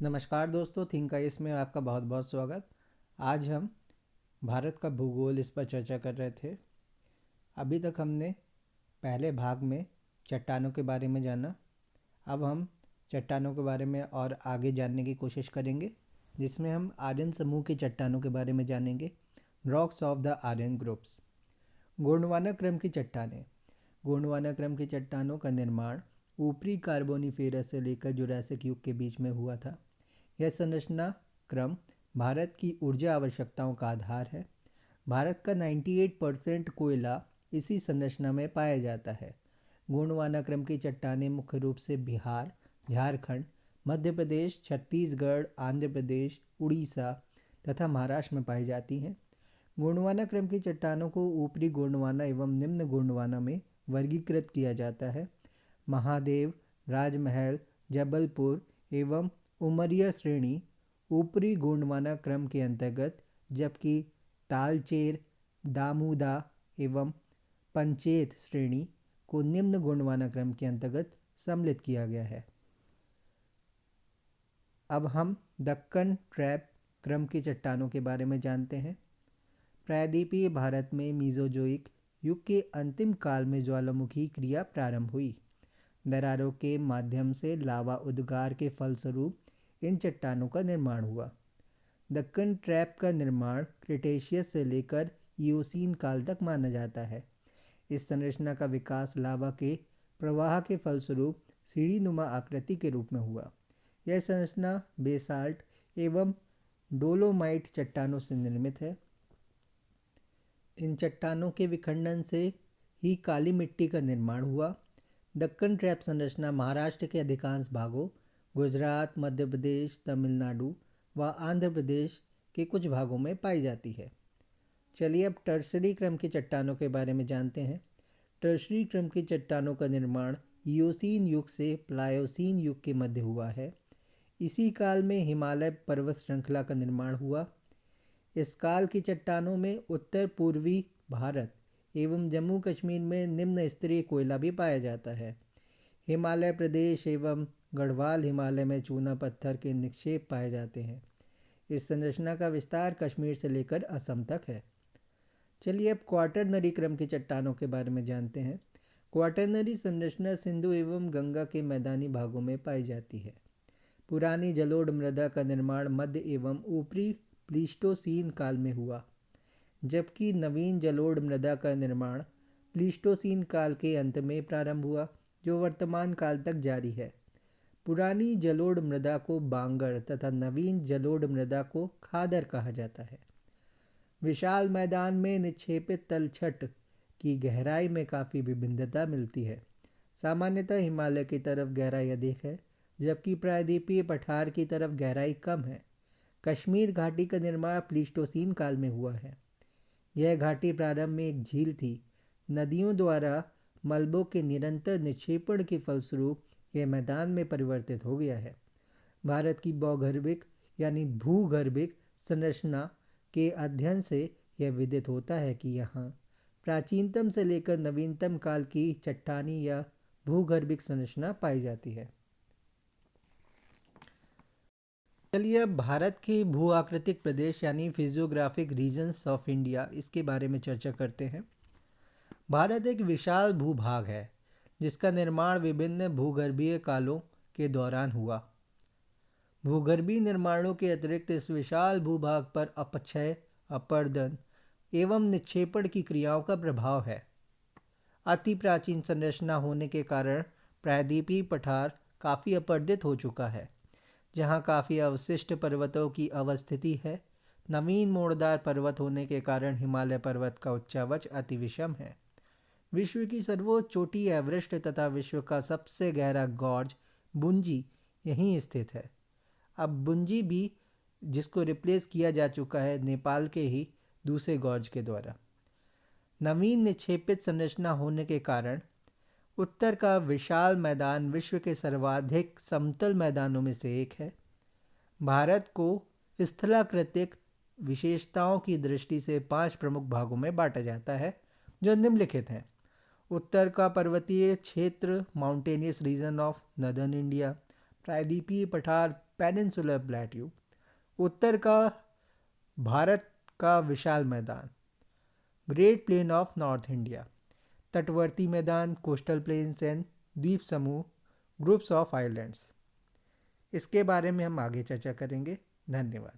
नमस्कार दोस्तों, think ice में आपका बहुत बहुत स्वागत। आज हम भारत का भूगोल इस पर चर्चा कर रहे थे। अभी तक हमने पहले भाग में चट्टानों के बारे में जाना। अब हम चट्टानों के बारे में और आगे जानने की कोशिश करेंगे, जिसमें हम आर्यन समूह की चट्टानों के बारे में जानेंगे। Rocks of the Aryan groups. Gondwana क्रम की चट्टानें। गोंडवाना क्रम की चट्टानों का निर्माण ऊपरी कार्बोनिफेरस से लेकर जुरासिक युग के बीच में हुआ था। यह संरचना क्रम भारत की ऊर्जा आवश्यकताओं का आधार है। भारत का 98% कोयला इसी संरचना में पाया जाता है। गोंडवाना क्रम की चट्टानें मुख्य रूप से बिहार, झारखंड, मध्य प्रदेश, छत्तीसगढ़, आंध्र प्रदेश, उड़ीसा तथा महाराष्ट्र में पाई जाती हैं। गोंडवाना क्रम की चट्टानों को ऊपरी गोंडवाना एवं निम्न गोंडवाना में वर्गीकृत किया जाता है। महादेव, राजमहल, जबलपुर एवं उमरिया श्रेणी ऊपरी गोंडवाना क्रम के अंतर्गत, जबकि तालचेर, दामूदा एवं पंचेत श्रेणी को निम्न गोंडवाना क्रम के अंतर्गत सम्मिलित किया गया है। अब हम दक्कन ट्रैप क्रम की चट्टानों के बारे में जानते हैं। प्रायद्वीपीय भारत में मीजोजोइक युग के अंतिम काल में ज्वालामुखी क्रिया प्रारंभ हुई। दरारों के माध्यम से लावा उद्गार के फलस्वरूप इन चट्टानों का निर्माण हुआ। दक्कन ट्रैप का निर्माण क्रिटेशियस से लेकर इयोसीन काल तक माना जाता है। इस संरचना का विकास लावा के प्रवाह के फलस्वरूप सीढ़ी नुमा आकृति के रूप में हुआ। यह संरचना बेसाल्ट एवं डोलोमाइट चट्टानों से निर्मित है। इन चट्टानों के विखंडन से ही काली मिट्टी का निर्माण हुआ। दक्कन ट्रैप संरचना महाराष्ट्र के अधिकांश भागों, गुजरात, मध्य प्रदेश, तमिलनाडु व आंध्र प्रदेश के कुछ भागों में पाई जाती है। चलिए अब टर्शरी क्रम की चट्टानों के बारे में जानते हैं। टर्शरी क्रम की चट्टानों का निर्माण इयोसीन युग से प्लायोसीन युग के मध्य हुआ है। इसी काल में हिमालय पर्वत श्रृंखला का निर्माण हुआ। इस काल की चट्टानों में उत्तर पूर्वी भारत एवं जम्मू कश्मीर में निम्न स्तरीय कोयला भी पाया जाता है। हिमालय प्रदेश एवं गढ़वाल हिमालय में चूना पत्थर के निक्षेप पाए जाते हैं। इस संरचना का विस्तार कश्मीर से लेकर असम तक है। चलिए अब क्वाटरनरी क्रम की चट्टानों के बारे में जानते हैं। क्वाटरनरी संरचना सिंधु एवं गंगा के मैदानी भागों में पाई जाती है। पुरानी जलोढ़ मृदा का निर्माण मध्य एवं ऊपरी प्लीस्टोसीन काल में हुआ, जबकि नवीन जलोढ़ मृदा का निर्माण प्लीस्टोसीन काल के अंत में प्रारंभ हुआ, जो वर्तमान काल तक जारी है। पुरानी जलोढ़ मृदा को बांगर तथा नवीन जलोढ़ मृदा को खादर कहा जाता है। विशाल मैदान में निक्षेपित तलछट की गहराई में काफ़ी विभिन्नता मिलती है। सामान्यतः हिमालय की तरफ गहराई अधिक है, जबकि प्रायद्वीपीय पठार की तरफ गहराई कम है। कश्मीर घाटी का निर्माण प्लीस्टोसीन काल में हुआ है। यह घाटी प्रारंभ में एक झील थी। नदियों द्वारा मलबों के निरंतर निक्षेपण के फलस्वरूप यह मैदान में परिवर्तित हो गया है। भारत की भौगर्भिक यानी भूगर्भिक संरचना के अध्ययन से यह विदित होता है कि यहाँ प्राचीनतम से लेकर नवीनतम काल की चट्टानी या भूगर्भिक संरचना पाई जाती है। चलिए अब भारत के भू आकृतिक प्रदेश यानी फिजियोग्राफिक रीजन्स ऑफ इंडिया, इसके बारे में चर्चा करते हैं। भारत एक विशाल भूभाग है, जिसका निर्माण विभिन्न भूगर्भीय कालों के दौरान हुआ। भूगर्भीय निर्माणों के अतिरिक्त इस विशाल भूभाग पर अपक्षय, अपरदन एवं निक्षेपण की क्रियाओं का प्रभाव है। अति प्राचीन संरचना होने के कारण प्रायद्वीपीय पठार काफ़ी अपरदित हो चुका है, जहाँ काफ़ी अवशिष्ट पर्वतों की अवस्थिति है। नवीन मोड़दार पर्वत होने के कारण हिमालय पर्वत का उच्चावच अति विषम है। विश्व की सर्वोच्च चोटी एवरेस्ट तथा विश्व का सबसे गहरा गॉर्ज बुंजी यहीं स्थित है। अब बुंजी भी, जिसको रिप्लेस किया जा चुका है नेपाल के ही दूसरे गॉर्ज के द्वारा। नवीन निक्षेपित संरचना होने के कारण उत्तर का विशाल मैदान विश्व के सर्वाधिक समतल मैदानों में से एक है। भारत को स्थलाकृतिक विशेषताओं की दृष्टि से 5 प्रमुख भागों में बांटा जाता है, जो निम्नलिखित हैं। उत्तर का पर्वतीय क्षेत्र mountainous region of northern India, प्रायद्वीपीय पठार पेनिनसुलर प्लेट्यू, उत्तर का भारत का विशाल मैदान, great plain of north India, तटवर्ती मैदान, कोस्टल प्लेन्स एंड द्वीप समूह, ग्रुप्स ऑफ आइलैंड्स। इसके बारे में हम आगे चर्चा करेंगे। धन्यवाद।